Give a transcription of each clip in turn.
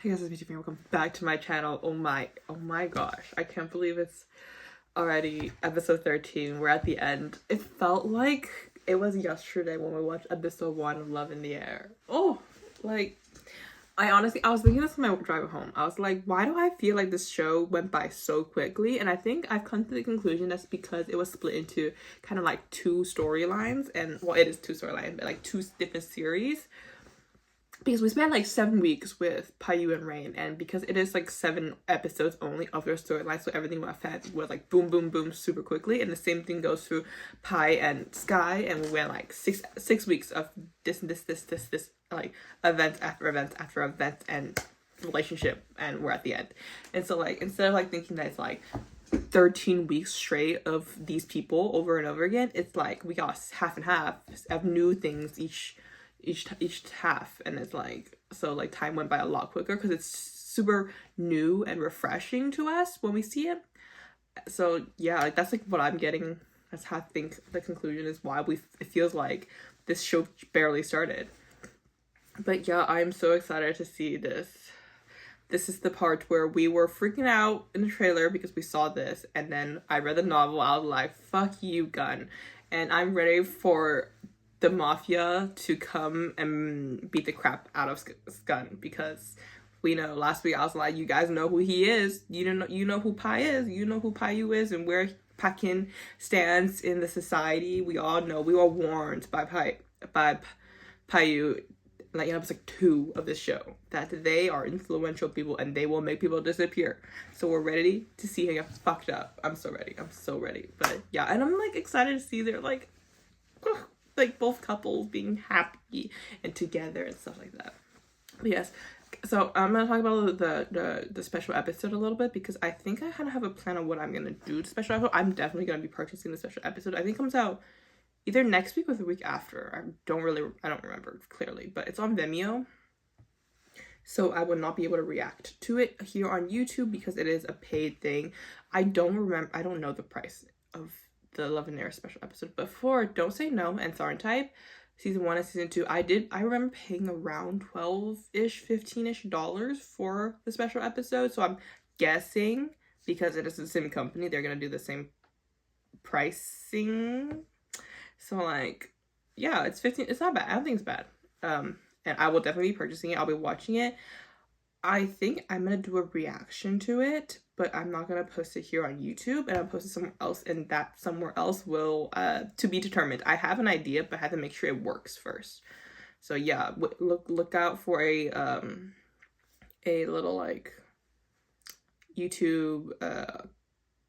Hey guys, it's me, welcome back to my channel. Oh my gosh, I can't believe it's already episode 13. We're at the end. It felt like it was yesterday when we watched episode 1 of Love in the Air. Oh, like, I was thinking this on my drive home. I was like, why do I feel like this show went by so quickly? And I think I've come to the conclusion that's because it was split into kind of like 2 storylines, and well, it is 2 storylines, but like 2 different series. Because we spent like 7 weeks with Payu and Rain, and because it is like 7 episodes only of their storyline, so everything was like boom boom boom super quickly. And the same thing goes through Pai and Sky, and we went like six weeks of this like event after event after event and relationship, and we're at the end. And so like instead of like thinking that it's like 13 weeks straight of these people over and over again, it's like we got half and half of new things each half, and it's like, so like time went by a lot quicker because it's super new and refreshing to us when we see it. So yeah, like that's like what I'm getting. That's how I think the conclusion is why it feels like this show barely started. But yeah, I'm so excited to see this. This is the part where we were freaking out in the trailer because we saw this, and then I read the novel. I was like, fuck you, Gun. And I'm ready for the mafia to come and beat the crap out of Gun, because we know last week I was like, you guys know who he is. You know who Pai is. You know who Payu is and where Pakin stands in the society. We all know. We were warned by Payu, like in episode 2 of this show, that they are influential people and they will make people disappear. So we're ready to see him get fucked up. I'm so ready. But yeah, and I'm like excited to see their like both couples being happy and together and stuff like that. But yes, so I'm gonna talk about the special episode a little bit, because I think I kind of have a plan on what I'm gonna do to special episode. I'm definitely gonna be purchasing the special episode. I think it comes out either next week or the week after. I don't remember clearly, but it's on Vimeo, so I would not be able to react to it here on YouTube because it is a paid thing. I don't know the price of the Love and Air special episode before. Don't Say No and Tharn Type season 1 and season 2, I remember paying around $12-ish, $15-ish for the special episode. So I'm guessing because it is the same company, they're gonna do the same pricing. So like, yeah, it's 15. It's not bad. I don't think it's bad. And I will definitely be purchasing it. I'll be watching it. I think I'm gonna do a reaction to it, but I'm not gonna post it here on YouTube, and I'll post it somewhere else, and that somewhere else will to be determined. I have an idea, but I have to make sure it works first. So yeah, look out for a little like YouTube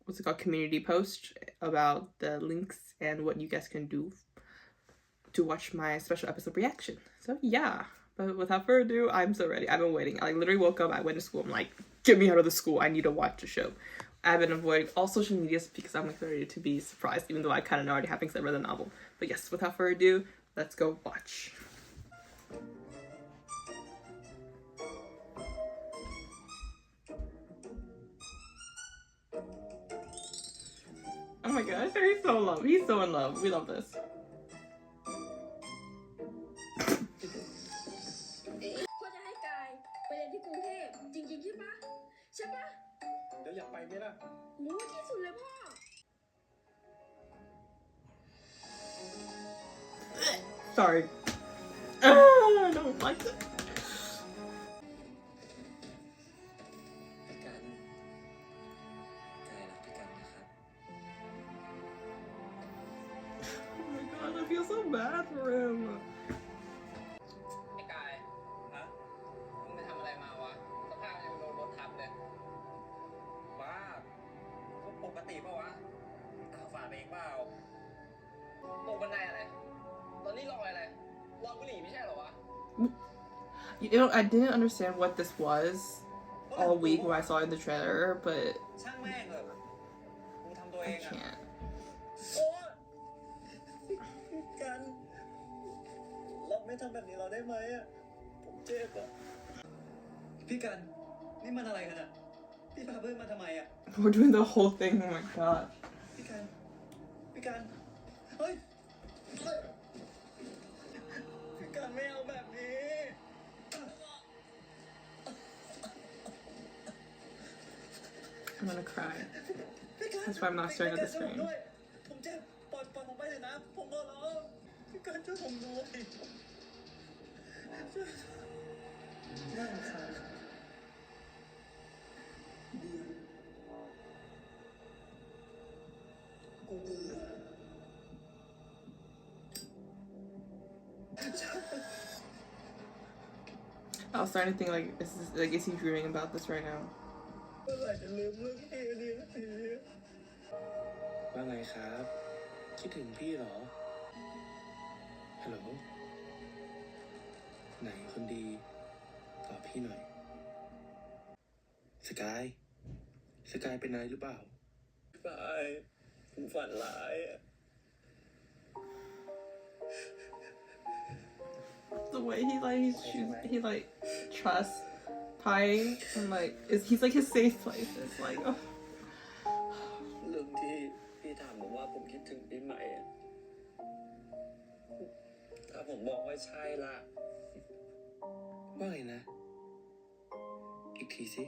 what's it called, community post about the links and what you guys can do to watch my special episode reaction. So yeah. But without further ado, I'm so ready. I've been waiting. I like literally woke up, I went to school, I'm like, get me out of the school. I need to watch the show. I've been avoiding all social medias because I'm like ready to be surprised, even though I kind of know already having said read the novel. But yes, without further ado, let's go watch. Oh my god, he's so in love. He's so in love. We love this. Sorry. I don't like it. Oh my god, I feel so bad for him. You know, I didn't understand what this was all week when I saw it in the trailer, but I can't. We're doing the whole thing, oh my god. I'm gonna cry. That's why I'm not staring at the screen. ผมเจ็บปล่อยผมไปเลยนะผมขอร้องพี่การช่วยผมด้วยน่าสงสาร I was starting to think like, is he dreaming about this right now? เมื่อไหร่จะลืมเรื่องพี่นี้สักทีว่าไงครับ คิดถึงพี่เหรอ ฮัลโหล ไหนคนดี ตอบพี่หน่อย สกาย สกายเป็นอะไรหรือเปล่าสกายผมฝันร้ายอะ The way he like trusts Pai and like he's like his safe place. It's like oh. เรื่องที่พี่ถามผมว่าผมคิดถึงปีใหม่อะถ้าผมบอกว่าใช่ล่ะว่าไงนะ อีกทีสิ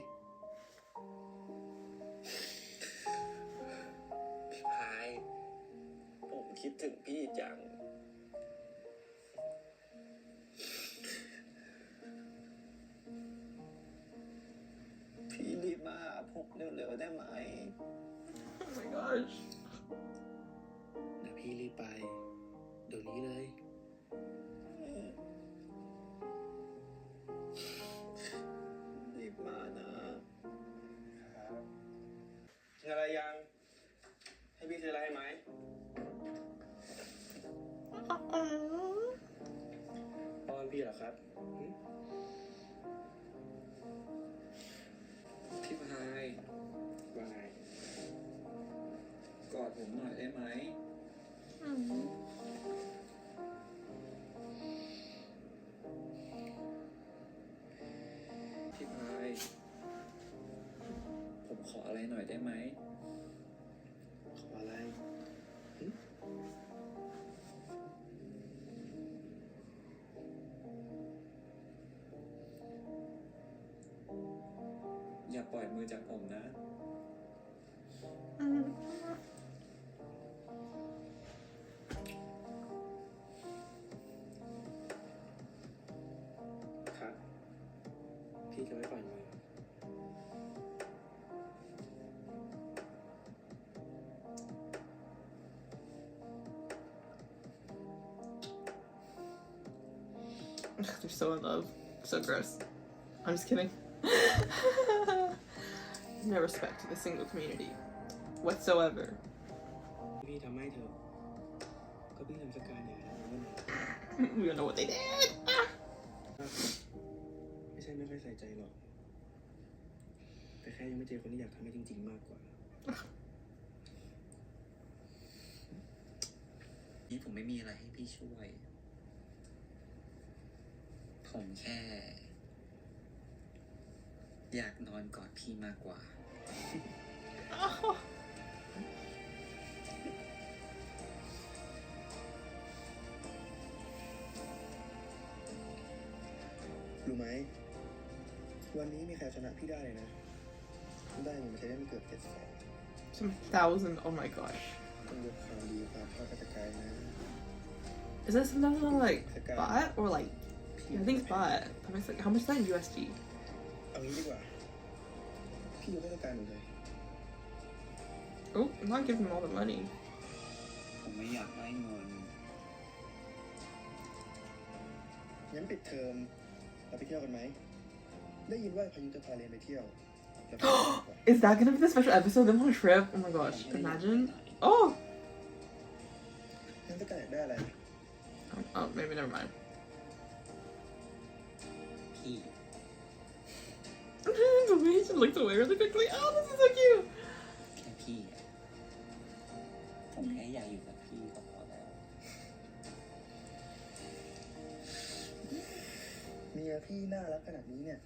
พี่พาย ผมคิดถึงพี่จัง พี่รีบมาผมเร็วๆได้ไหม Oh my gosh. เดี๋ยวพี่รีบไป เดี๋ยวนี้เลยรีบมานะครับมีอะไรยัง ให้พี่ซื้ออะไรไหมป้อนพี่เหรอครับพี่พายว่าไงกอดผมหน่อยได้ไหมพี่พายผมขออะไรหน่อยได้ไหมขออะไรอย่าปล่อยมือจากผมนะครับพี่จะไม่ปล่อยมือThey're so in love. So gross. I'm just kidding. No respect to the single community whatsoever. พี่ทำให้เธอก็พี่ทำสกายเนี่ยนะ We don't know what they did. ไม่ใช่ไม่ค่อยใส่ใจหรอกแต่แค่ยังไม่เจอคนที่อยากทำให้จริงๆมากกว่านี่ผมไม่มีอะไรให้พี่ช่วยผมแค่อยากนอนกอดพี่มากกว่ารู้ไหมวันนี้มีใครชนะพี่ได้เลยนะได้มันใช้ได้ไม่เกิน700,000 Some thousand. Oh my gosh. ต้องยกความดีความเข้ากับสกายนะ Is that something like bot or like? Yeah, I think it's bot. How much is that in USD? เอางี้ดีกว่าพี่ยกให้สกายหมดเลย Oh, I'm not giving him all the money. ผมไม่อยากได้เงินงั้นปิดเทอมเราไปเที่ยวกันไหมได้ยินว่าพายุจะพาเรียนไปเที่ยว Is that gonna be the special episode? Them on a trip? Oh my gosh! Imagine. Oh. งั้นสกายอยากได้อะไร Oh, maybe never mind. พี่ The way he just looked away really quickly. Oh, this is so cute. แค่พี่ผมแค่อยากอยู่กับพี่ก็พอแล้วเมียพี่น่ารักขนาดนี้เนี่ย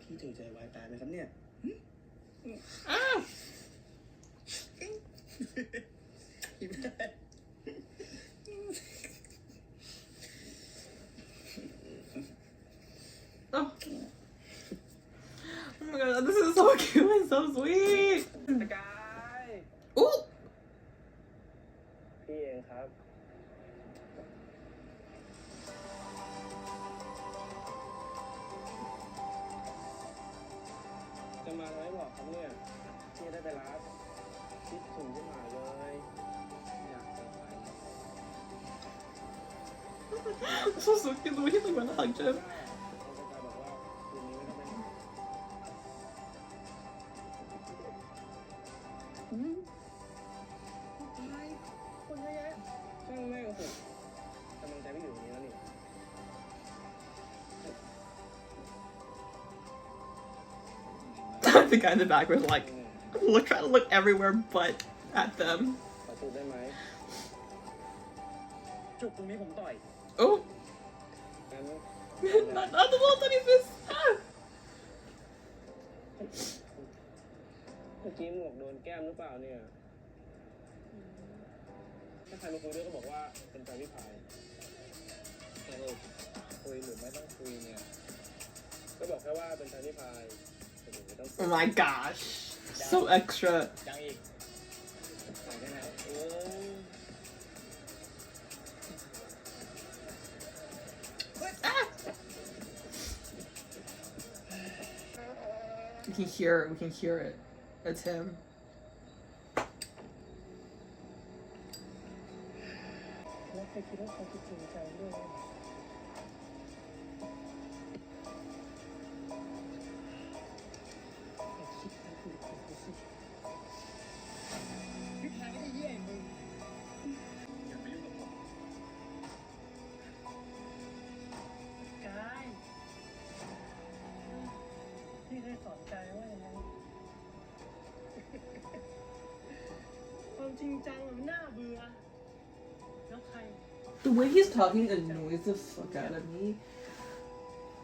พี่จะใจวายตายไหมครับเนี่ย Ah. ยิ้มได้ Oh. Oh my god, this is so cute and so sweet. สกาย Ooh. พี่เองครับ จะมาทำไมบอกครับเนี่ยพี่ได้ไปรับคิดถึงที่หมายเลยอยากจะไป This was so cute. The way he like went and hugged him. สกายบอกว่าคืนนี้ไม่ต้องไปไหนอะไรคนเยอะแยะช่างแม่งสิกำลังใจไม่อยู่ตรงนี้แล้วนี่ The guy in the back was like, trying to look everywhere but at them. ขอจูบได้ไหมจูบตรงนี้ผมต่อย Oh, งั้น not the little tiny fist. Ah. เมื่อกี้หมวกโดนแก้มหรือเปล่าเนี่ยถ้าใครมาคุยด้วยก็บอกว่าเป็นแฟนพี่พายสรุปคุยหรือไม่ต้องคุยเนี่ยก็บอกแค่ว่าเป็นแฟนพี่พายแต่หนูไม่ต้องคุย Oh my gosh, so extra. ยังอีกใส่ได้ไหมโอ้ Ah. We can hear it. It's him. แล้วใครคิดว่าเขาจะจริงใจด้วยแต่คิดไปคุยกันไปสิพี่พายไม่ได้แย่มึงอย่าไปยุ่งกับผมกายพี่เคยสอนกายว่าอย่างไรความจริงจังมันน่าเบื่อแล้วใคร The way he's talking annoys the fuck out of me.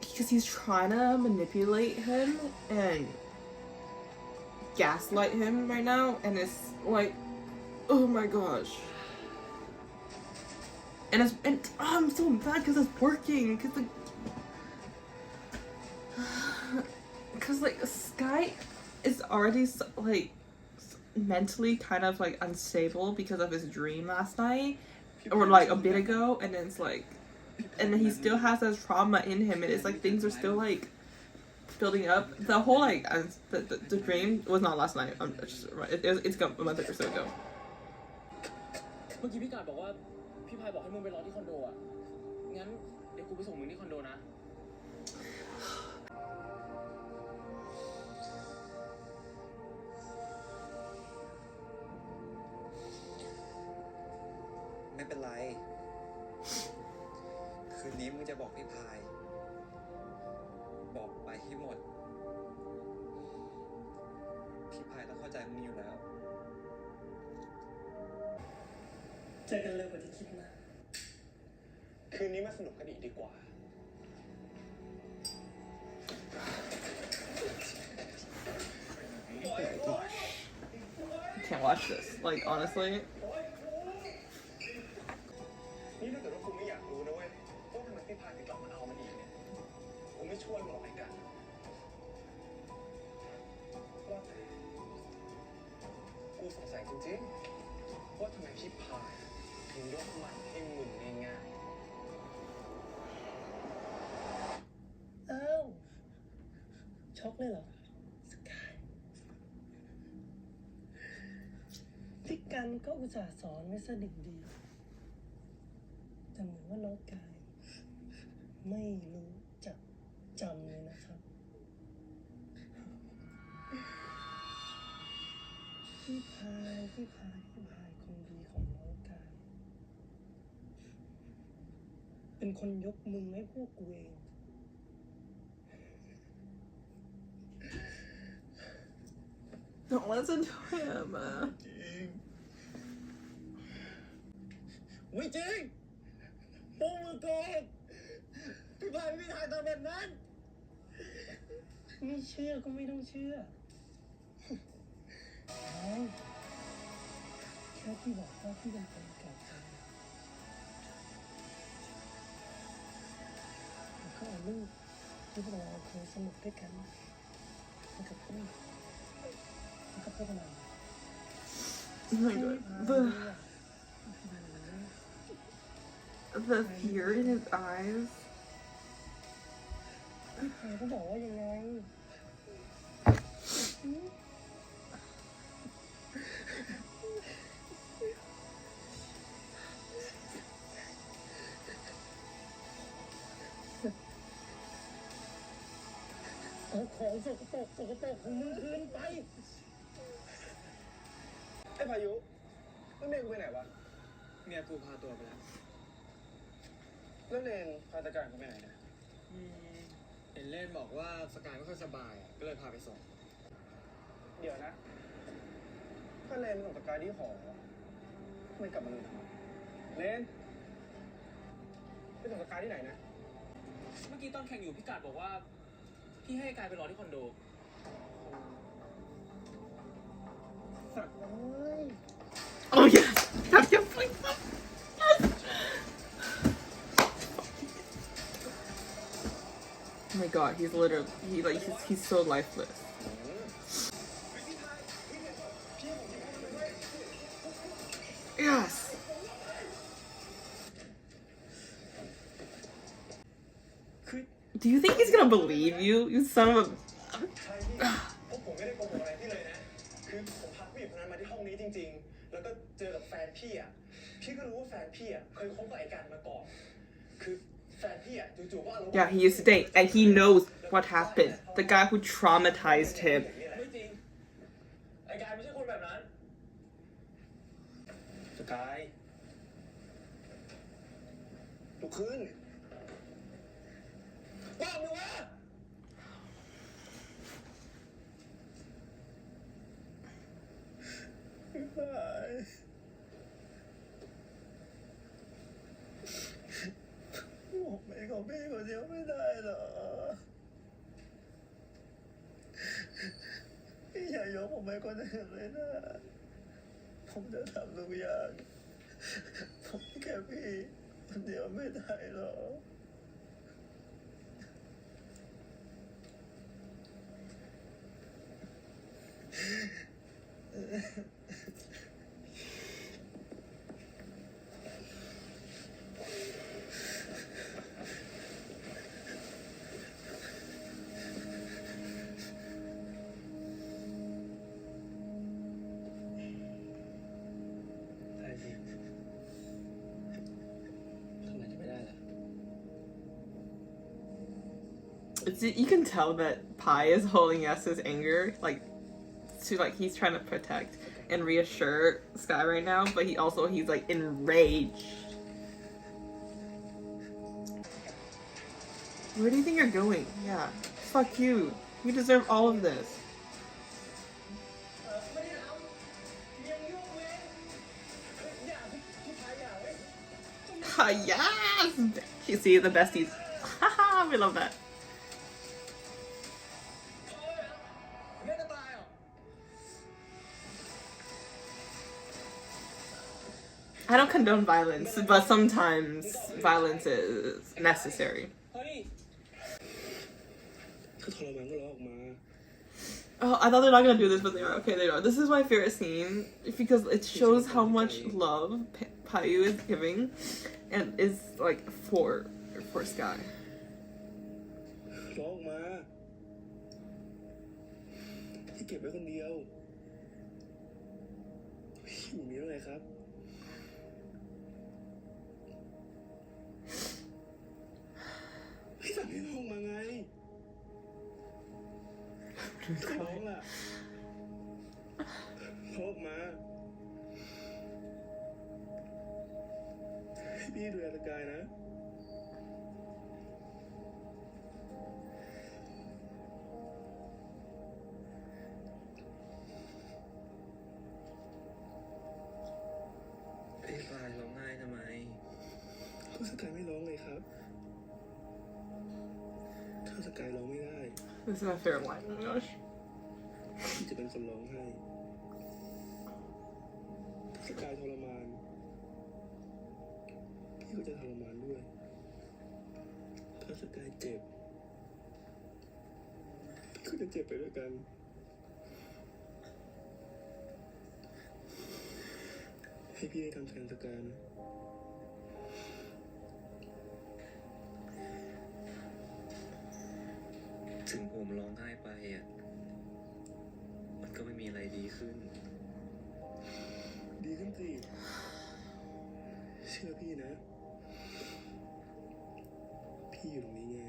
Because he's trying to manipulate him and gaslight him right now, and it's like, oh my gosh. And I'm so mad because it's working. Because like Sky is already like mentally kind of like unstable because of his dream last night. Or like a bit ago, and then it's like, and then he still has that trauma in him, and it's like things are still like building up. The whole like the dream was not last night. It's a month or so ago. เมื่อกี้พี่กาดบอกว่าพี่พายบอกให้มึงไปรอที่คอนโดอ่ะงั้นเดี๋ยวกูไปส่งมึงที่คอนโดนะไม่เป็นไร คืนนี้มึงจะบอกพี่พาย บอกไปให้หมด พี่พายต้องเข้าใจมึงอยู่แล้ว เจอกันเร็วกว่าที่คิดนะคืนนี้มาสนุกกันอีกดีกว่า I can't watch this. Like honestly. นี่ถ้าเกิดว่ากูไม่อยากรู้นะเว้ยว่าทำไมพี่พายถึงกลับมาเอามันอีกเนี่ยกูไม่ช่วยมึงหรอกไอ้กันว่าแต่กูสงสัยจริงๆว่าทำไมพี่พายถึงยกมันให้มึงง่ายๆอ้าวช็อกเลยเหรอสกายพี่กันก็อุตส่าห์สอนไว้ซะดิบดีแต่เหมือนว่าน้องกายไม่รู้จักจำเลยนะครับพี่พายคนดีของน้องกายเป็นคนยกมือให้พวกกูเอง Don't listen to him. ไม่จริงพวกมึงโกหกพี่พายไม่ถ่ายทำแบบนั้นไม่เชื่อก็ไม่ต้องเชื่อแค่พี่บอกว่าพี่เป็นคนเก่าใจแล้วก็เอาลูกที่พวกเราเคยสนุกด้วยกัน มันกับพี่มันกับเพื่อนมัน Oh my god. The fear in his eyes. พี่พายก็บอกว่ายังไงเอาของสกปรกของมึงคืนไปไอ้พายุแล้วเนนกูไปไหนวะ เมียกูพาตัวไปแล้ว แล้วเนนพาตะการกูไปไหนนะ เห็นเล่นบอกว่าสกายไม่ค่อยสบายอะก็เลยพาไปส่ง เดี๋ยวนะถ้าเนนส่งตะการที่หอไม่กลับมาเลยเนนไปส่งตะการที่ไหนนะ เมื่อกี้ตอนแข่งอยู่พี่กาดบอกว่า พี่ให้กายไปรอที่คอนโด สัตว์เอ้ย Oh yes. That's your point. Yes. Oh my god, he's literally he's so lifeless. Yes. Do you think he's gonna believe you? You son of a. ผมไม่ได้โกหกอะไรพี่เลยนะ คือผมพักผู้หญิงคนนั้นมาที่ห้องนี้จริงๆ แล้วก็เจอกับแฟนพี่อ่ะ พี่ก็รู้ว่าแฟนพี่อ่ะเคยคบกับไอ้กันมาก่อน คือแฟนพี่อ่ะจู่ๆก็อารมณ์ Yeah, he used to date, and he knows what happened. The guy who traumatized him. ไม่จริง ไอ้กายไม่ใช่คนแบบนั้น สกายลุกขึ้นบ้ามึงวะพี่พายผมเป็นของพี่คนเดียวไม่ได้หรอพี่อย่ายกผมไปคนอื่นเลยนะผมจะทำทุกอย่างผมแค่พี่คนเดียวไม่ได้หรอได้สิทำไมจะไม่ได้ล่ะ You can tell that Pi is holding Yasu's anger, he's trying to protect and reassure Sky right now, but he's like enraged. Where do you think you're going? Yeah, fuck you. You deserve all of this. Yes! You see the besties. Haha, we love that. I don't condone violence, but sometimes violence is necessary. เฮ้ย ถ้าทรมานก็ร้องออกมา Oh, I thought they're not gonna do this, but they are. Okay, they are. This is my favorite scene because it shows how much love Payu is giving, and is like for Sky. ร้องออกมาที่เก็บไว้คนเดียวอยู่นี้อะไรครับพี่สั่งให้ร้องมาไงก็ร้องล่ะร้องออกมาให้พี่ดูแลร่างกายนะพี่พายร้องไห้ทำไม ก็สกายไม่ร้องเลยครับถ้าสกายร้องไม่ได้ This is my favorite line. Oh my gosh. พี่จะเป็นคนร้องไห้ถ้าสกายทรมานพี่ก็จะทรมานด้วยถ้าสกายเจ็บ ก็จะเจ็บไปด้วยกันให้พี่ได้ทำแทนสการถึงผมร้องไห้ไปอ่ะมันก็ไม่มีอะไรดีขึ้น ดีขึ้นสิเชื่อพี่นะพี่อยู่ตรงนี้ไง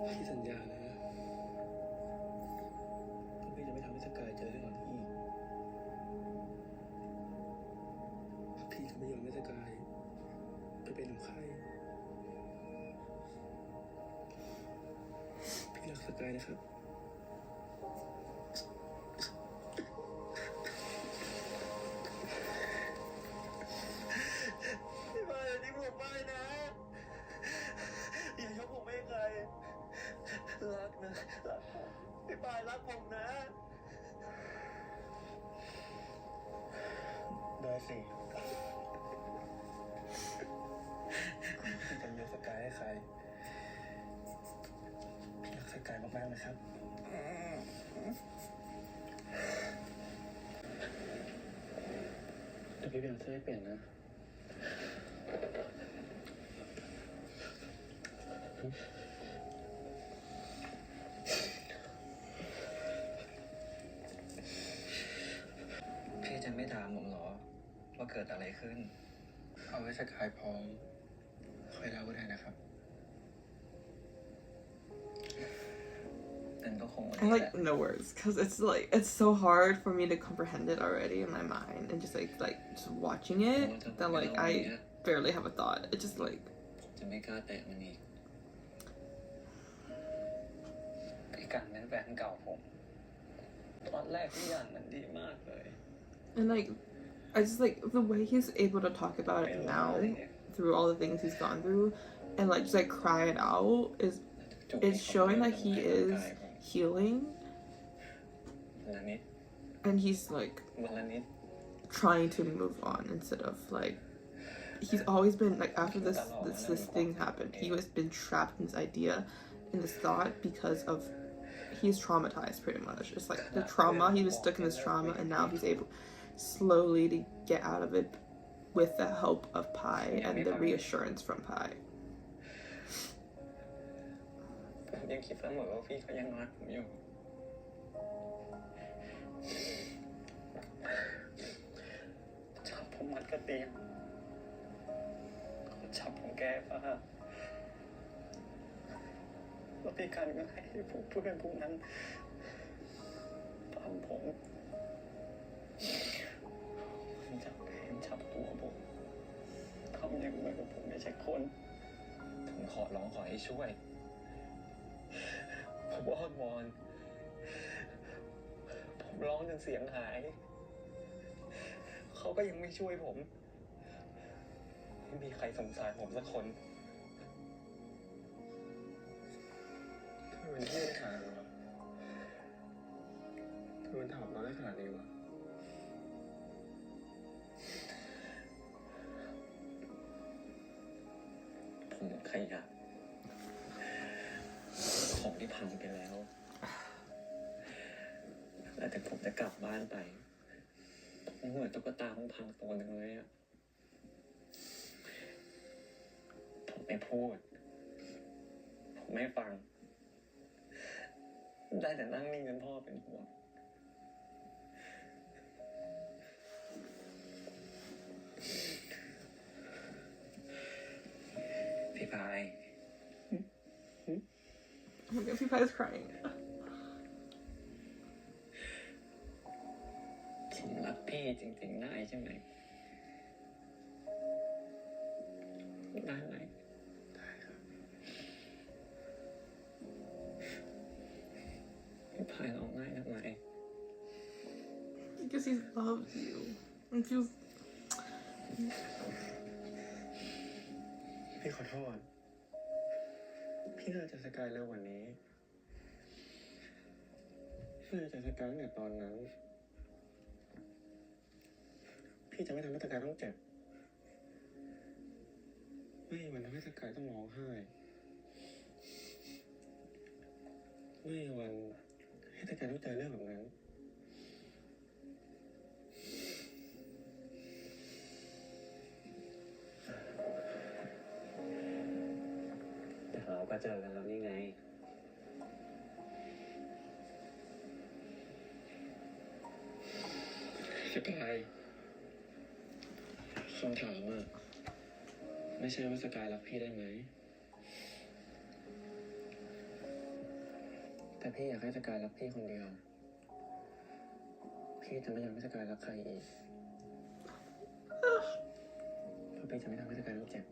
พี่สัญญานะว่าพี่จะไม่ทำให้สกายเจอเรื่องแบบนี้อีกพี่จะไม่ยอมให้สกายไปเป็นของใครพี่รักสกายนะครับพี่บายอย่าทิ้งผมไปนะอย่ายกผมไม่ให้ใครรักนะรักผมพี่บายรักผมนะได้สิพี่จะยกสกายให้ใครพี่รักสกายมากๆนะครับแต่พี่เป็นเสื้อให้เปลี่ยนนะพี่จะไม่ถามผมเหรอว่าเกิดอะไรขึ้น เอาไว้สกายพร้อมค่อยเล่าก็ได้นะครับ แต่ก็คง I like no words because it's so hard for me to comprehend it already in my mind and just just watching it that I barely have a thought. It's just like ผมจะไม่กล้าแตะมันอีกพี่กันเป็นแฟนเก่าผมตอนแรกทุกอย่างมันดีมากเลย and I just the way he's able to talk about it now through all the things he's gone through and just cry it out is it's showing that he is healing วันละนิด and he's วันละนิด trying to move on instead of he's always been after this thing happened he has been trapped in this idea in this thought because of he's traumatized pretty much it's the trauma he was stuck in this trauma and now he's able slowly to get out of it with the help of Pi and the reassurance from Pi ผมยังคิดเสมอว่าพี่เขายังรักผมอยู่จับผมมัดกระเตียงจับผมแก้ผ้าแล้วพี่กันก็ให้พวกเพื่อนพวกนั้นตามผมจับแขนจับตัวผมทำอย่างเหมือนกับผมไม่ใช่คนผมขอร้องขอให้ช่วยผมอ้อนวอนผมร้องจนเสียงหายเขาก็ยังไม่ช่วยผมไม่มีใครสงสารผมสักคนทำไมมันเที่ยงขนาดนี้วะทำไมมันถามเราได้ขนาดนี้วะผมขยะของที่พังไปแล้วแต่ผมจะกลับบ้านไปเหมือนตุ๊กตาของพังตัวหนึ่งเลยอะผมไม่พูดผมไม่ฟังได้แต่นั่งนิ่งจนพ่อเป็นห่วงพี่พาย I guess Pi is crying ผมรักพี่จริงๆได้ใช่ไหมได้ไหมได้ครับพี่พายร้องไห้ทำไม because he loves you and feels พี่ขอโทษพี่น่าจะสกายเร็วกว่านี้พี่น่าจะสกายตั้งแต่ตอนนั้นพี่จะไม่ทำให้สกายต้องเจ็บ ไม่มีวันทำให้สกายต้องร้องไห้ไม่มีวันให้สกายต้องเจอเรื่องแบบนั้นแต่เราก็เจอกันแล้วนี่ไงสกายคำถามอ่ะไม่ใช่ว่าสกายรักพี่ได้ไหมแต่พี่อยากให้สกายรักพี่คนเดียวพี่จะไม่อยากให้สกายรักใครอีกเพราะพี่จะไม่ทำให้สกายต้องเจ็บ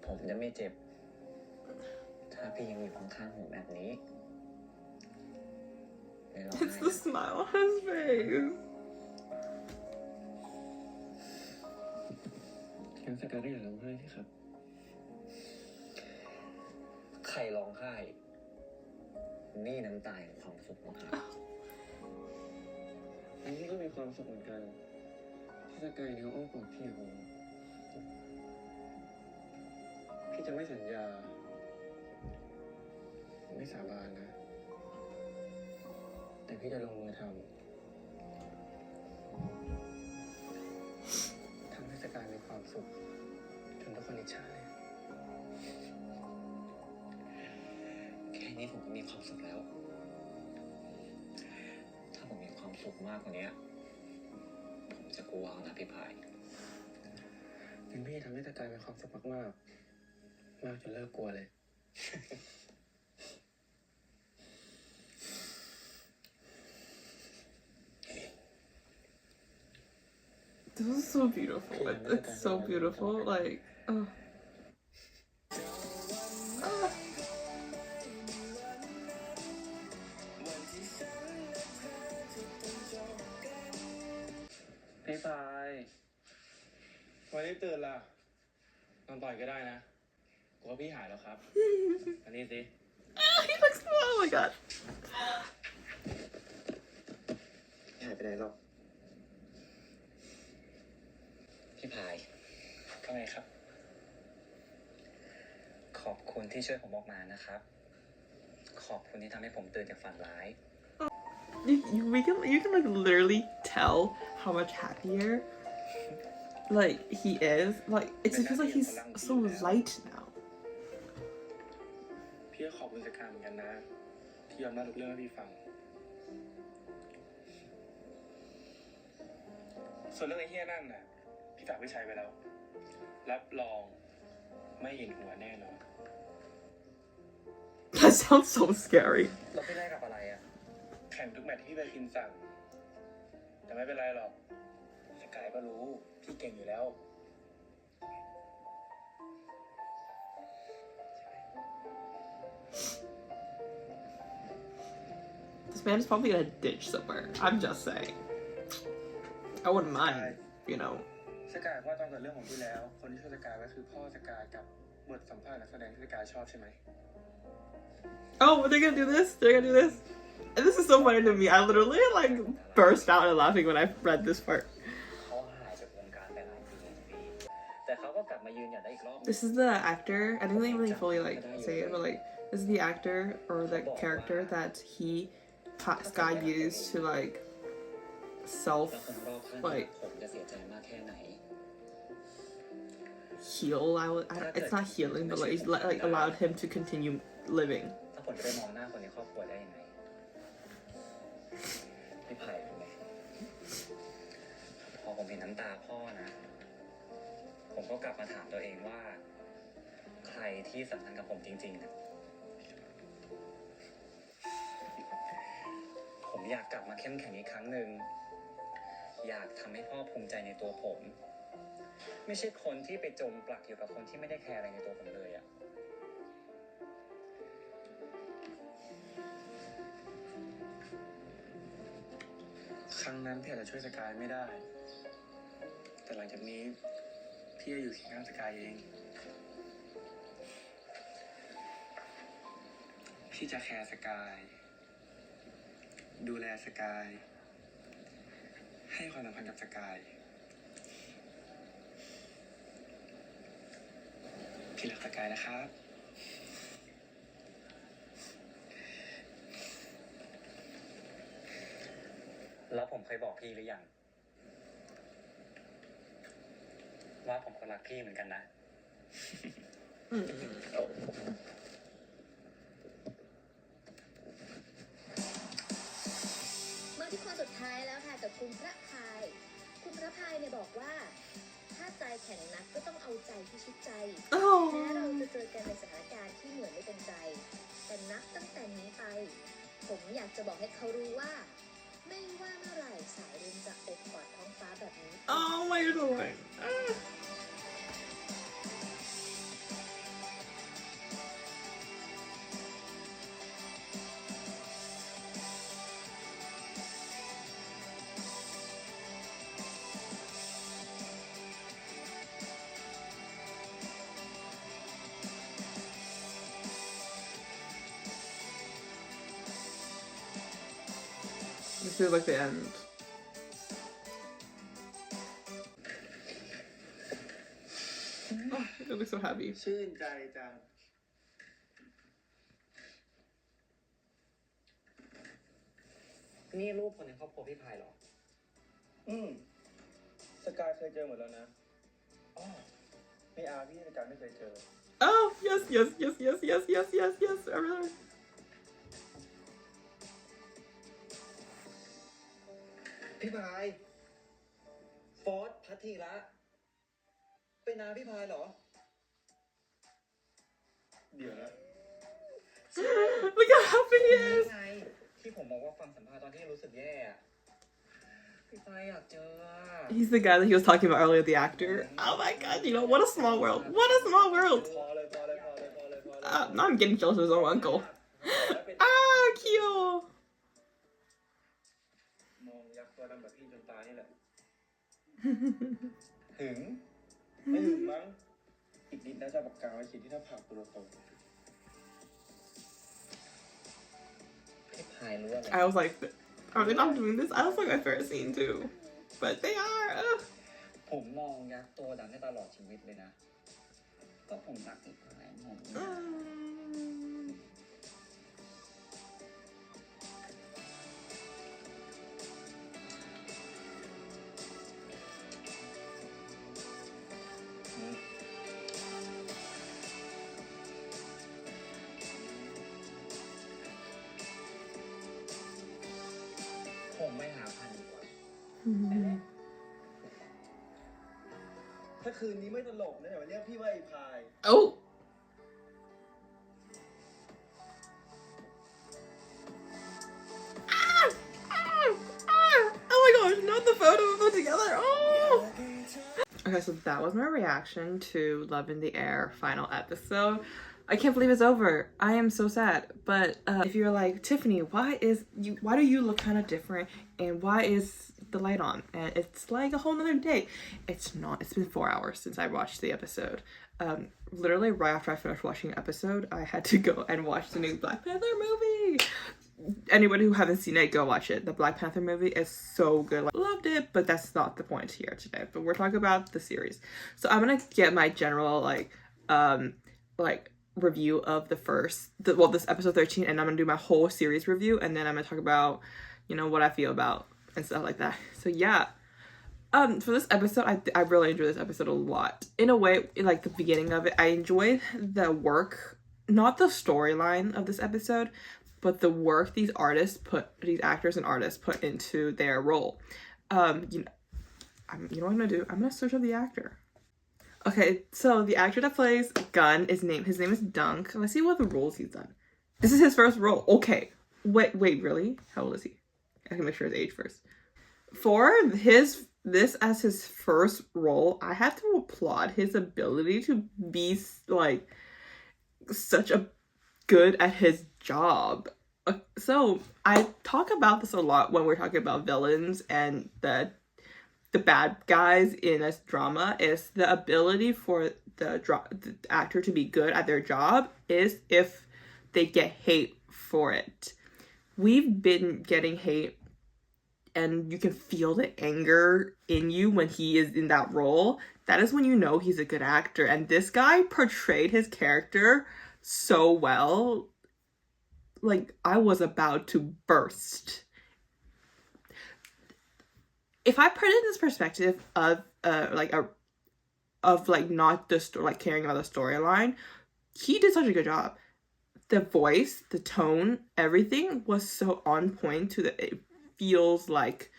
ผมจะไม่เจ็บถ้าพี่ยังอยู่ข้างๆผมแบบนี้ It's the smile on his face. งั้นสกายก็อย่าร้องไห้สิครับใครร้องไห้นี่น้ำตาแห่งความสุขนะครับอันนี้ก็มีความสุขเหมือนกันที่สกายเนี่ยอ้อมกอดพี่ผมพี่จะไม่สัญญาไม่สาบานนะแต่พี่จะลงมือทำให้สกายมีความสุขจนทุกคนอิจฉาเลยแค่นี้ผมก็มีความสุขแล้ว ถ้าผมมีความสุขมากกว่านี้ผมจะกลัวเอานะพี่พายงั้นพี่ทำให้สกายมีความสุขมากๆมากจนเลิกกลัวเลย This is so beautiful. It's so beautiful. Like, oh. Ah. พี่พายวันนี้ตื่นล่ะนอนต่อยก็ได้นะกลัวพี่หายแล้วครับ อันนี้สิ He looks. Oh my god. หายไปไหนหรอกพี่พายก็ไงครับขอบคุณที่ช่วยผมออกมานะครับขอบคุณที่ทำให้ผมตื่นจากฝันร้าย You can like literally tell how much happier like he is. Like it just feels like he's so light now. พี่ก็ขอบคุณสกายเหมือนกันนะที่ยอมเล่าทุกเรื่องให้พี่ฟังส่วนเรื่องไอ้เหี้ยนั่นน่ะพี่ฝากพี่ชัยไปแล้วรับรองไม่เห็นหัวแน่นอน That sounds so scary. เราไม่ได้กับอะไรอ่ะแข่งทุกแมตช์ที่พี่ไปคินสั่งแต่ไม่เป็นไรหรอกสกายก็รู้พี่เก่งอยู่แล้ว This man is probably in a ditch somewhere. I'm just saying. I wouldn't mind, you know. สกายว่าตอนเกิดเรื่องของพี่แล้วคนที่ช่วยสกายไว้คือพ่อสกายกับบทสัมภาษณ์นักแสดงที่สกายชอบใช่ไหม Oh, they're gonna do this? They're gonna do this? And this is so funny to me. I literally like burst out and laughing when I read this part. เขาหายจากวงการไปหลายปีแต่เขาก็กลับมายืนหยัดได้อีกรอบ This is the actor. I didn't really fully like say it, but like this is the actor or the character that Sky used to like self แล้วคนรอบข้าง like ผมจะเสียใจมากแค่ไหน heal. It's not healing, but like allowed him to continue living. ถ้าผมจะไปมองหน้าคนในครอบครัวได้ยังไงพี่ไผ่เป็นไงพอผมเห็นน้ำตาพ่อนะผมก็กลับมาถามตัวเองว่าใครที่สำคัญกับผมจริงๆนะผมอยากกลับมาเข้มแข็งอีกครั้งหนึ่งอยากทำให้พ่อภูมิใจในตัวผมไม่ใช่คนที่ไปจมปลักอยู่กับคนที่ไม่ได้แคร์อะไรในตัวผมเลยอะครั้งนั้นพี่อาจจะช่วยสกายไม่ได้แต่หลังจากนี้พี่จะอยู่เคียงข้างสกายเองพี่จะแคร์สกายดูแลสกายให้ความสำคัญกับสกาย พี่รักสกายนะครับ แล้วผมเคยบอกพี่หรือยังว่าผมก็รักพี่เหมือนกันนะ มาที่คนสุดท้ายแล้วค่ะกับคุณพระพาย คุณพระพายเนี่ยบอกว่า ถ้าใจแข็งนักก็ต้องเอาใจพิชิตใจแม้เราจะเจอกันในสถานการณ์ที่เหมือนไม่เป็นใจ แต่นับตั้งแต่นี้ไป ผมอยากจะบอกให้เขารู้ว่า ไม่ว่าเมื่อไหร่สายรุ้งจะอบกอดท้องฟ้าแบบนี้ Oh my god. This feels like the end. Oh, it looks so happy. ชื่นใจจังนี่รูปคนในครอบครัวพี่พายเหรอ สกายเคยเจอหมดแล้วนะอ๋อไม่อาพี่สกายไม่เคยเจอ Oh, yes, yes, yes, yes, yes, yes, yes, yes. I remember. พี่พายฟอสพัทธีระเป็นนาพี่พายเหรอ เดี๋ยวนะ Look how happy he is. ไงที่ผมบอกว่าฟังสัมภาษณ์ตอนที่รู้สึกแย่อะพี่พายอยากเจอ He's the guy that he was talking about earlier, the actor. Oh my god, you know, what a small world. What a small world. พอเลย Now I'm getting jealous of his own uncle. Ah, cute. มองยักษ์ตัวดำแบบพี่จนตายนี่แหละ หึง ไม่ถึงมั้งอีกนิดน่าจะปากกาไว้ขีดที่หน้าผากตัวโต พี่พายรู้อะไร I was like, are they not doing this? I was like my favorite scene too. But they are. ผมมองยักษ์ตัวดำได้ตลอดชีวิตเลยนะ ก็ผมรักพี่พายผม ผมไม่หาพันดีกว่า ถ้าคืนนี้ไม่ตลกนะเดี๋ยวเรียกพี่ว่าไอ้พาย Oh. Oh my gosh, not the photo of them together. Oh. Okay, so that was my reaction to Love in the Air final episode. I can't believe it's over. I am so sad. But if you're like, Tiffany, why do you look kind of different, and why is the light on? And it's like a whole nother day. It's not. It's been 4 hours since I watched the episode. Literally right after I finished watching the episode, I had to go and watch the new Black Panther movie. Anybody who haven't seen it, go watch it. The Black Panther movie is so good. Like, loved it, but that's not the point here today. But we're talking about the series. So I'm gonna get my general like review of this episode 13, and I'm gonna do my whole series review, and then I'm gonna talk about, you know, what I feel about and stuff like that. So yeah. For this episode, I really enjoyed this episode a lot. In a way, like the beginning of it, I enjoyed the work, not the storyline of this episode, but the work these actors and artists put into their role. You know what I'm gonna do? I'm gonna search up the actor. Okay, so the actor that plays Gun his name is Dunk. Let's see what the roles he's done. This is his first role. Okay. Wait, really? How old is he? I can make sure his age first. For this as his first role, I have to applaud his ability to be like such a good at his job. So I talk about this a lot when we're talking about villains and the bad guys in a drama, is the ability for the actor to be good at their job is if they get hate for it. We've been getting hate and you can feel the anger in you when he is in that role, that is when you know he's a good actor. And this guy portrayed his character so well. Like, I was about to burst. If I put it in this perspective of not the story, like caring about the storyline, he did such a good job. The voice, the tone, everything was so on point to that it feels like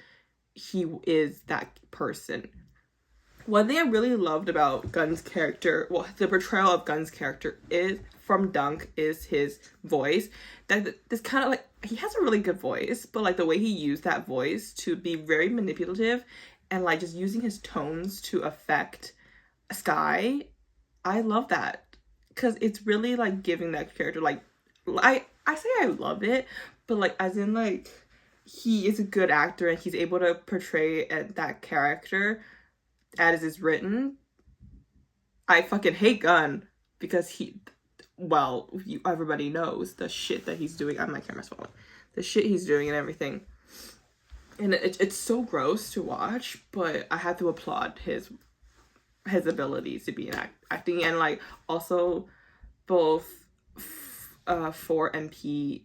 he is that person. One thing I really loved about Gunn's character, well, the portrayal of Gunn's character is from Dunk is his voice. That this kind of like, he has a really good voice, but like the way he used that voice to be very manipulative and like just using his tones to affect Sky, I love that. Because it's really like giving that character, like, I say I love it, but like as in like he is a good actor and he's able to portray that character as is written. I fucking hate Gunn because everybody knows the shit that he's doing. My camera's falling. The shit he's doing and everything. And it's so gross to watch, but I have to applaud his ability to be in acting. And like also both 4 and P,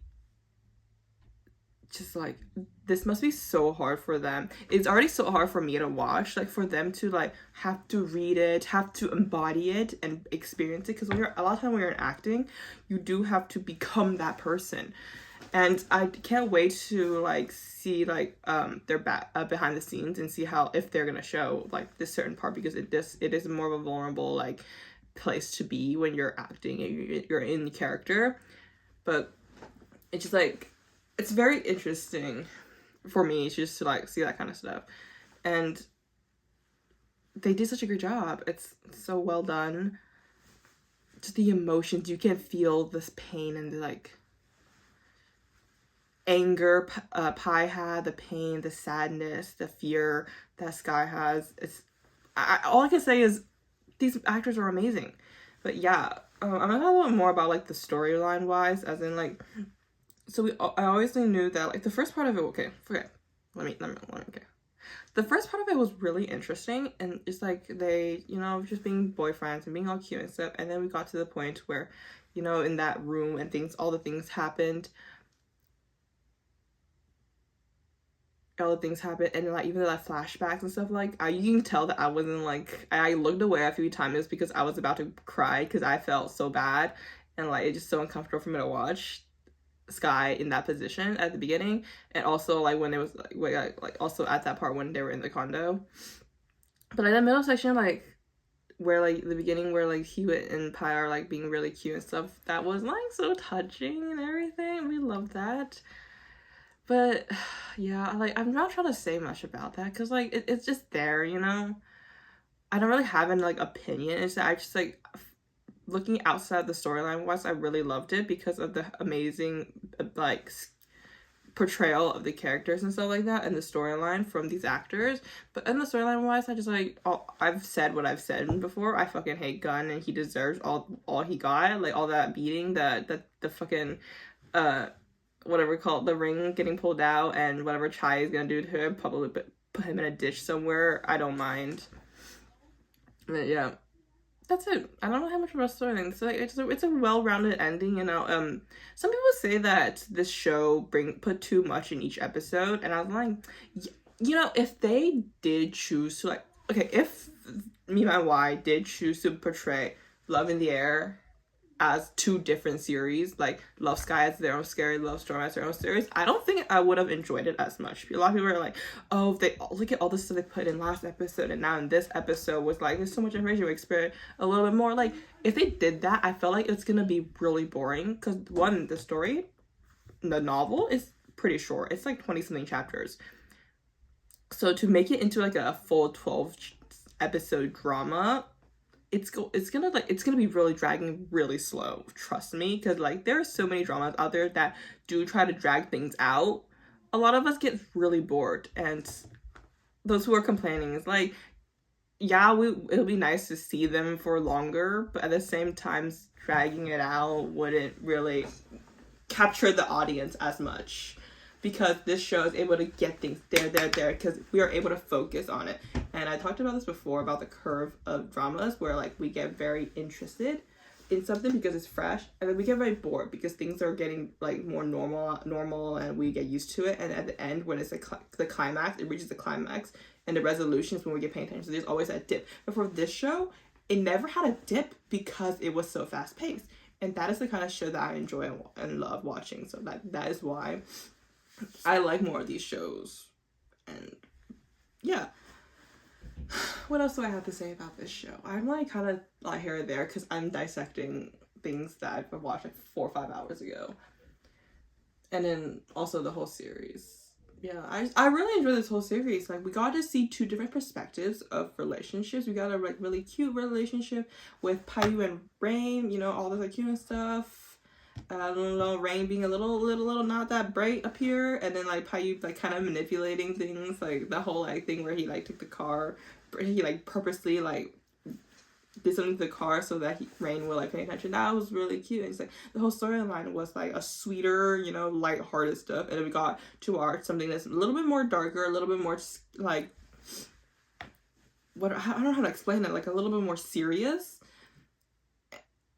just like, this must be so hard for them. It's already so hard for me to watch, like for them to like have to read it, have to embody it and experience it, because a lot of time when you're in acting, you do have to become that person. And I can't wait to like see like their behind the scenes and see how, if they're gonna show like this certain part, because it is more of a vulnerable like place to be when you're acting and you're in character. But it's just like, it's very interesting for me just to like see that kind of stuff. And they did such a great job. It's so well done. Just the emotions, you can feel this pain and the like anger Pi had, the pain, the sadness, the fear that Sky has. It's all I can say is these actors are amazing. But yeah, I'm gonna talk a little more about like the storyline wise, as in like, so I always knew that like the first part of it, the first part of it was really interesting, and it's like they, you know, just being boyfriends and being all cute and stuff. And then we got to the point where, you know, in that room and all the things happened, and like even like flashbacks and stuff, like you can tell that I wasn't like, I looked away a few times because I was about to cry because I felt so bad, and like it's just so uncomfortable for me to watch Sky in that position at the beginning. And also like when it was like also at that part when they were in the condo. But like the middle section, like where like the beginning where like he and Pi are like being really cute and stuff, that was like so touching and everything. We loved that. But yeah, like I'm not trying to say much about that because like it's just there, you know. I don't really have any like opinion. It's that I just like looking outside the storyline wise, I really loved it because of the amazing like portrayal of the characters and stuff like that, and the storyline from these actors. But in the storyline wise, I just like, I've said what I've said before. I fucking hate Gunn, and he deserves all he got, like all that beating, the fucking whatever called the ring getting pulled out, and whatever Chai is gonna do to him, probably put him in a ditch somewhere. I don't mind. But yeah, that's it. I don't know how much about storyline. So like, it's a well-rounded ending, you know. Some people say that this show put too much in each episode, and I was like, you know, if they did choose to like, okay, if Me My Y did choose to portray Love in the Air as two different series, like Love Sky as their own series, Love Storm as their own series, I don't think I would have enjoyed it as much. A lot of people are like, oh, they look at all the stuff they put in last episode, and now in this episode was like, there's so much information, we expect a little bit more. Like, if they did that, I felt like it's gonna be really boring, because one, the story, the novel is pretty short. It's like 20 something chapters. So to make it into like a full 12 episode drama, it's gonna be really dragging really slow, trust me, because like there are so many dramas out there that do try to drag things out. A lot of us get really bored, and those who are complaining is like, yeah, it'll be nice to see them for longer, but at the same time dragging it out wouldn't really capture the audience as much. because this show is able to get things there, because we are able to focus on it. And I talked about this before about the curve of dramas where like we get very interested in something because it's fresh, and then we get very bored because things are getting like more normal and we get used to it. And at the end, when it's the climax, it reaches the climax and the resolution is when we get paying attention. So there's always that dip. But for this show, it never had a dip because it was so fast paced. And that is the kind of show that I enjoy and love watching. So that is why I like more of these shows. And yeah. What else do I have to say about this show? I'm like kind of like here or there because I'm dissecting things that I've watched like 4 or 5 hours ago. And then also the whole series. Yeah, I really enjoy this whole series. Like, we got to see 2 different perspectives of relationships. We got a like really cute relationship with Payu and Rain, you know, all this like cute stuff. Rain being a little not that bright up here, and then like Payu like kind of manipulating things, like the whole like thing where he like took the car, he like purposely like did something to the car so that Rain will like pay attention. That was really cute. And it's like the whole storyline was like a sweeter, you know, light-hearted stuff, and then we got to something that's a little bit more darker, a little bit more like I don't know how to explain it, like a little bit more serious,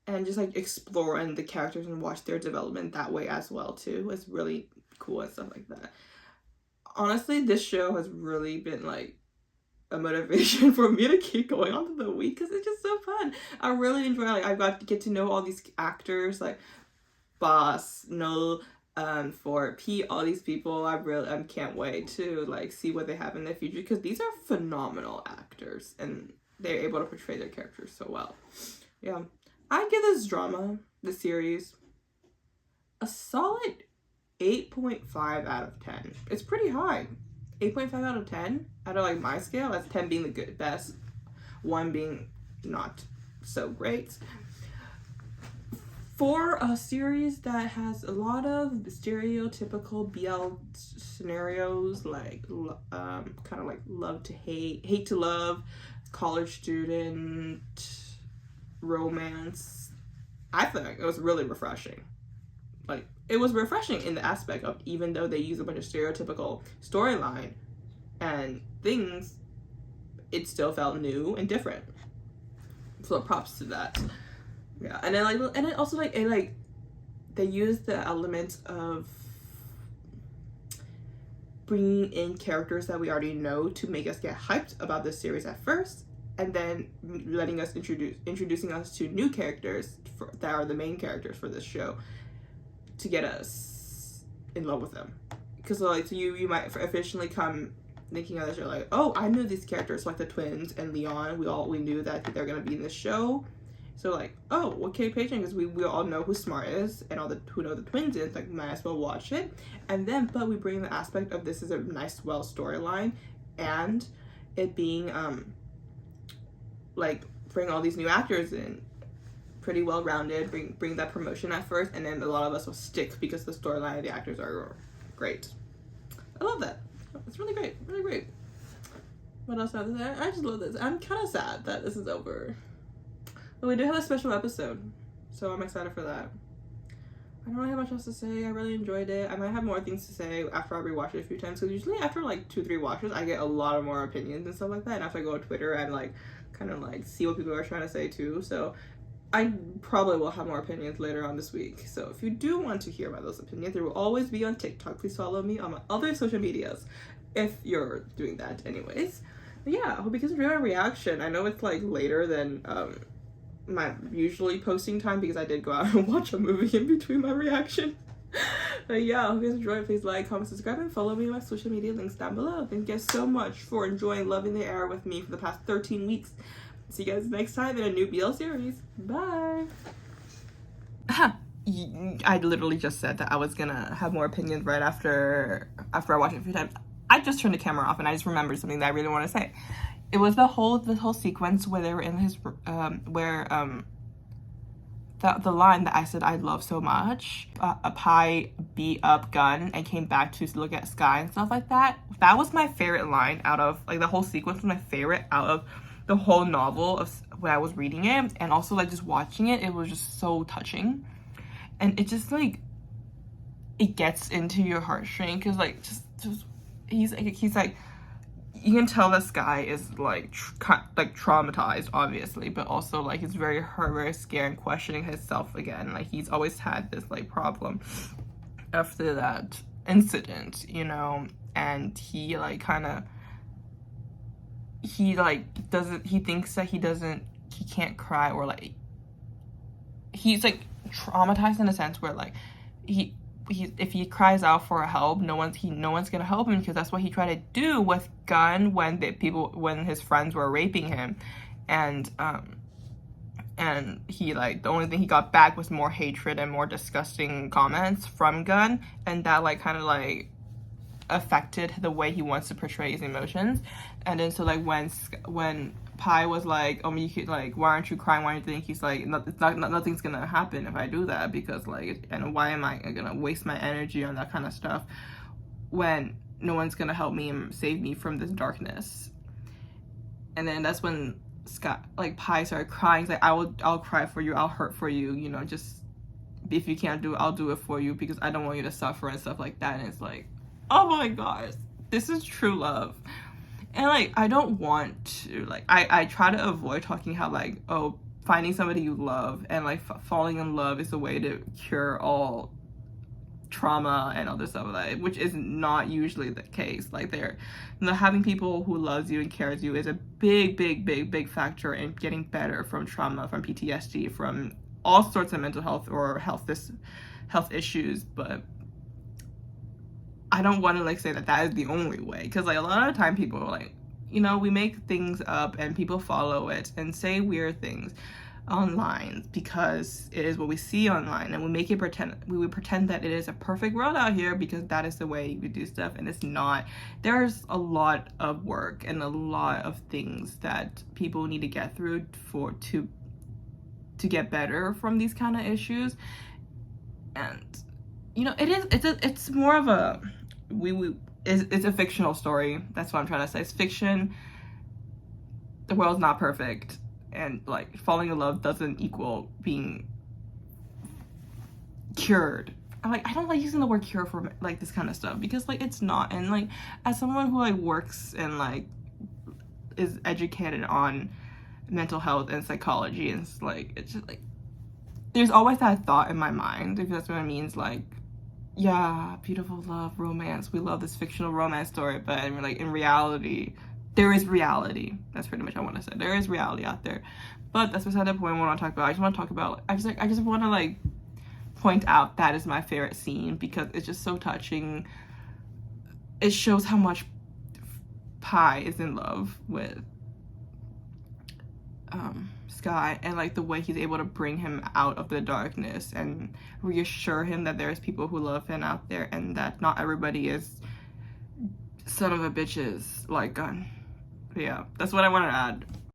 and just like explore and the characters and watch their development that way as well too. It's really cool and stuff like that. Honestly, this show has really been like a motivation for me to keep going on to the week because it's just so fun. I really enjoy, like, I've got to get to know all these actors like Boss, Null, for Pete, all these people. I can't wait to like see what they have in the future because these are phenomenal actors and they're able to portray their characters so well. Yeah, I give this series, a solid 8.5 out of 10. It's pretty high. 8.5 out of 10 out of like my scale, as 10 being the best, 1 being not so great. For a series that has a lot of stereotypical BL scenarios, like kind of like love to hate to love, college student romance, I think it was really refreshing. Like, it was refreshing in the aspect of, even though they use a bunch of stereotypical storyline and things, it still felt new and different. So props to that. Yeah, and then also they use the element of bringing in characters that we already know to make us get hyped about this series at first, and then letting us introducing us to new characters that are the main characters for this show, to get us in love with them. Because like, so you might officially come thinking of this show like, oh, I knew these characters, like the twins and Leon. We knew that they're gonna be in this show. So like, oh, okay, patient, because we all know who Smart is and who know the twins is, like, might as well watch it. And then, but we bring the aspect of this is a nice, well storyline, and it being like, bring all these new actors in, pretty well rounded, bring that promotion at first, and then a lot of us will stick because the storyline and the actors are great. I love that. It's really great, really great. What else other than I just love this. I'm kind of sad that this is over, but we do have a special episode, so I'm excited for that. I don't really have much else to say. I really enjoyed it. I might have more things to say after I rewatch it a few times, because usually after like 2-3 watches I get a lot of more opinions and stuff like that, and after I go on Twitter and like kind of like see what people are trying to say too. So I probably will have more opinions later on this week. So if you do want to hear about those opinions, they will always be on TikTok. Please follow me on my other social medias if you're doing that anyways. But yeah, I hope you guys enjoy my reaction. I know it's like later than my usually posting time because I did go out and watch a movie in between my reaction. But yeah, I hope you guys enjoyed. Please like, comment, subscribe, and follow me on my social media links down below. Thank you guys so much for enjoying Loving the Air with me for the past 13 weeks. See you guys next time in a new BL series. Bye. I literally just said that I was gonna have more opinions right after I watched it a few times. I just turned the camera off and I just remembered something that I really want to say. It was the whole sequence where they were in his the line that I said I love so much. A pie beat up Gun and came back to look at Sky and stuff like that. That was my favorite line out of, like, the whole sequence was my favorite out of the whole novel of when I was reading it, and also like just watching it. It was just so touching, and it just like it gets into your heartstring because like just he's like you can tell this guy is like traumatized obviously, but also like he's very hurt, very scared, and questioning himself again. Like he's always had this like problem after that incident, you know, and he like kind of he thinks that he can't cry, or like he's like traumatized in a sense where like he if he cries out for help, no one's gonna help him, because that's what he tried to do with Gunn when his friends were raping him, and he like the only thing he got back was more hatred and more disgusting comments from Gunn, and that like kind of like affected the way he wants to portray his emotions. And then so like when Pi was like, oh, you could like, why aren't you crying? Why don't you think? He's like, nothing's gonna happen if I do that, because like, and why am I gonna waste my energy on that kind of stuff when no one's gonna help me and save me from this darkness? And then that's when Pi started crying. He's like, I'll cry for you, I'll hurt for you, you know, just if you can't do it, I'll do it for you, because I don't want you to suffer and stuff like that. And it's like, oh my gosh, this is true love. And like, I don't want to like, I try to avoid talking how like, oh, finding somebody you love and like falling in love is a way to cure all trauma and other stuff like that, which is not usually the case. Like having people who loves you and cares you is a big factor in getting better from trauma, from PTSD, from all sorts of mental health or health issues. But I don't want to like say that is the only way, because like a lot of the time people are like, you know, we make things up and people follow it and say weird things online because it is what we see online, and we would pretend that it is a perfect world out here because that is the way we do stuff, and it's not. There's a lot of work and a lot of things that people need to get through to get better from these kind of issues. And you know, it's more of a it's a fictional story. That's what I'm trying to say. It's fiction. The world's not perfect, and like falling in love doesn't equal being cured. I don't like using the word cure for like this kind of stuff, because like it's not. And like as someone who like works and like is educated on mental health and psychology, and it's like, it's just like there's always that thought in my mind, if that's what it means, like, yeah, beautiful love, romance, we love this fictional romance story, but like in reality, there is reality. That's pretty much what I want to say. There is reality out there. But that's beside the point I want to talk about. I just want to talk about, I just want to like point out that is my favorite scene, because it's just so touching. It shows how much Pi is in love with Sky, and like the way he's able to bring him out of the darkness and reassure him that there's people who love him out there, and that not everybody is son of a bitches like Gunn. But yeah, that's what I want to add.